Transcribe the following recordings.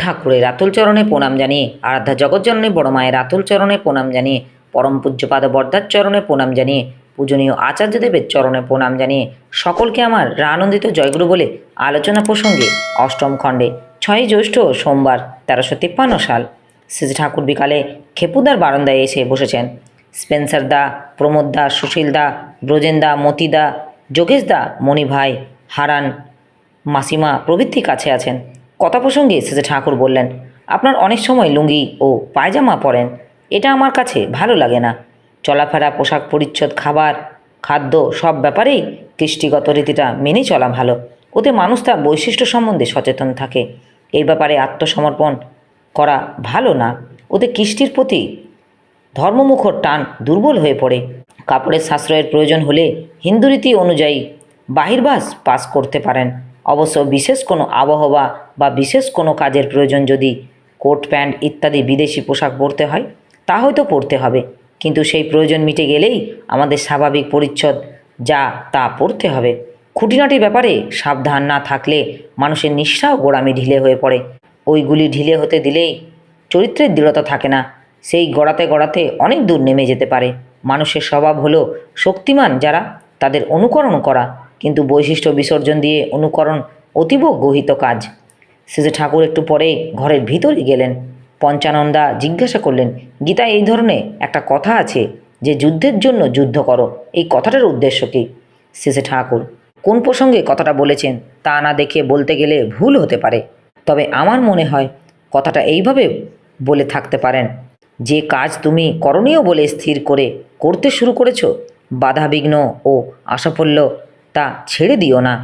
ঠাকুরের আতুল চরণে প্রণাম জানিয়ে, আরাধ্যা জগৎজননী বড় মায়ের আতুল চরণে প্রণাম জানিয়ে, পরম পূজ্যপাদ বর্দার চরণে প্রণাম জানিয়ে, পূজনীয় আচার্যদেবের চরণে প্রণাম জানিয়ে সকলকে আমার আনন্দিত জয়গুরু বলে আলোচনা প্রসঙ্গে অষ্টম খণ্ডে 6ই জ্যৈষ্ঠ সোমবার 1353 সাল শ্রী ঠাকুর বিকালে খেপুদার বারান্দায় এসে বসেছেন। স্পেন্সার দা, প্রমোদ দা, সুশীল দা, ব্রজেন দা, মতি দা, যোগেশ দা, মণি ভাই, হারান, মাসিমা প্রভৃতি কাছে আছেন। কথা প্রসঙ্গে শ্রী ঠাকুর বললেন, আপনার অনেক সময় লুঙ্গি ও পায়জামা পরেন, এটা আমার কাছে ভালো লাগে না। চলাফেরা, পোশাক পরিচ্ছদ, খাবার, খাদ্য সব ব্যাপারেই কৃষ্টিগত রীতিটা মেনে চলা ভালো। ওতে মানুষ তার বৈশিষ্ট্য সম্বন্ধে সচেতন থাকে। এই ব্যাপারে আত্মসমর্পণ করা ভালো না। ওতে কৃষ্টির প্রতি ধর্মমুখর টান দুর্বল হয়ে পড়ে। কাপড়ের সাশ্রয়ের প্রয়োজন হলে হিন্দু রীতি অনুযায়ী বাহির্বাস পাস করতে পারেন। অবশ্য বিশেষ কোনো আবহাওয়া বা বিশেষ কোনো কাজের প্রয়োজন যদি কোট প্যান্ট ইত্যাদি বিদেশি পোশাক পরতে হয় তা হয়তো পরতে হবে, কিন্তু সেই প্রয়োজন মিটে গেলেই আমাদের স্বাভাবিক পরিচ্ছদ যা তা পরতে হবে। খুঁটিনাটি ব্যাপারে সাবধান না থাকলে মানুষের নিষ্ঠা ও গোড়ামি ঢিলে হয়ে পড়ে। ওইগুলি ঢিলে হতে দিলেই চরিত্রের দৃঢ়তা থাকে না, সেই গড়াতে গড়াতে অনেক দূর নেমে যেতে পারে। মানুষের স্বভাব হলো শক্তিমান যারা তাদের অনুকরণ করা, কিন্তু বৈশিষ্ট্য বিসর্জন দিয়ে অনুকরণ অতীব গহিত কাজ। শ্রী ঠাকুর একটু পরে ঘরের ভিতরে গেলেন। পঞ্চানন্দা জিজ্ঞাসা করলেন, গীতায় এই ধরনের একটা কথা আছে যে যুদ্ধের জন্য যুদ্ধ করো, এই কথাটার উদ্দেশ্য কী? শ্রী ঠাকুর কোন প্রসঙ্গে কথাটা বলেছেন তা না দেখে বলতে গেলে ভুল হতে পারে, তবে আমার মনে হয় কথাটা এইভাবে বলে থাকতে পারেন, যে কাজ তুমি করণীয় বলে স্থির করে করতে শুরু করেছো, বাধাবিঘ্ন ও অসাফল্য তা ছেড়ে দিও না,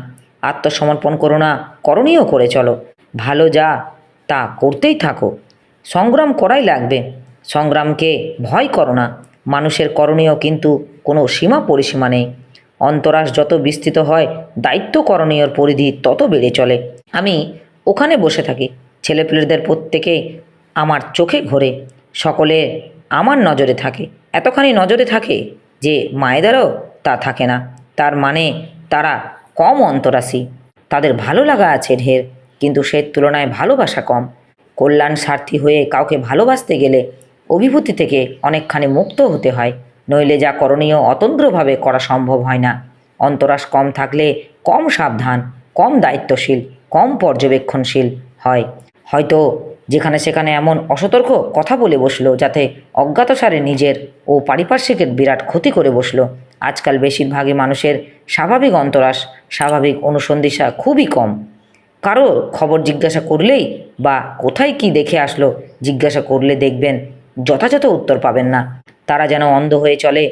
আত্মসমর্পণ করো না, করণীয় করে চলো, ভালো যা তা করতেই থাকো। সংগ্রাম করাই লাগবে, সংগ্রামকে ভয় করো না। মানুষের করণীয় কিন্তু কোনো সীমা পরিসীমা নেই। অন্তরাশ যত বিস্তৃত হয় দায়িত্ব করণীয়র পরিধি তত বেড়ে চলে। আমি ওখানে বসে থাকি, ছেলেপিলেদের প্রত্যেকে আমার চোখে ঘোরে, সকলে আমার নজরে থাকে, এতখানি নজরে থাকে যে মায়েদেরও তা থাকে না। তার মানে তারা কম অন্তরাসী, তাদের ভালো লাগা আছে ঢের, কিন্তু সে তুলনায় ভালোবাসা কম। কল্যাণ স্বার্থী হয়ে কাউকে ভালোবাসতে গেলে অভিভূতি থেকে অনেকখানি মুক্ত হতে হয়, নইলে যা করণীয় অতন্দ্রভাবে করা সম্ভব হয় না। অন্তরাস কম থাকলে কম সাবধান, কম দায়িত্বশীল, কম পর্যবেক্ষণশীল হয়। হয়তো যেখানে সেখানে এমন অসতর্ক কথা বলে বসলো যাতে অজ্ঞাতসারে নিজের ও পারিপার্শ্বিকের বিরাট ক্ষতি করে বসলো। আজকাল বেশিরভাগই মানুষের স্বাভাবিক অন্তরাস, স্বাভাবিক অনুসন্ধিৎসা খুবই কম। কারো খবর জিজ্ঞাসা করলেই বা কোথায় কি দেখে আসলো জিজ্ঞাসা করলে দেখবেন যথাযথ উত্তর পাবেন না। তারা যেন অন্ধ হয়ে চলে,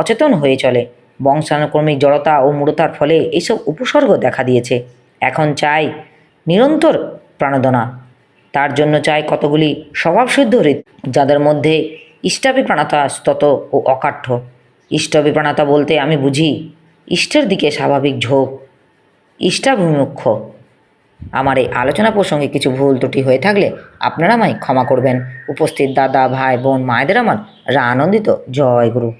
অচেতন হয়ে চলে। বংশানুক্রমিক জড়তা ও মূঢ়তার ফলে এইসব উপসর্গ দেখা দিয়েছে। এখন চাই নিরন্তর প্রাণোদনা, তার জন্য চাই কতগুলি স্বভাবসিদ্ধ রীতি, যাদের মধ্যে ইষ্টাভিপ্রাণতা স্তত ও অকাঠ্য। ইষ্টাভিপ্রাণতা বলতে আমি বুঝি ইষ্টের দিকে স্বাভাবিক ঝোঁক, ইষ্টাভিমুখ্য। আমার এই আলোচনা প্রসঙ্গে কিছু ভুল ত্রুটি হয়ে থাকলে আপনারা আমায় ক্ষমা করবেন। উপস্থিত দাদা, ভাই, বোন, মায়েদের আমার আনন্দিত জয় গুরু।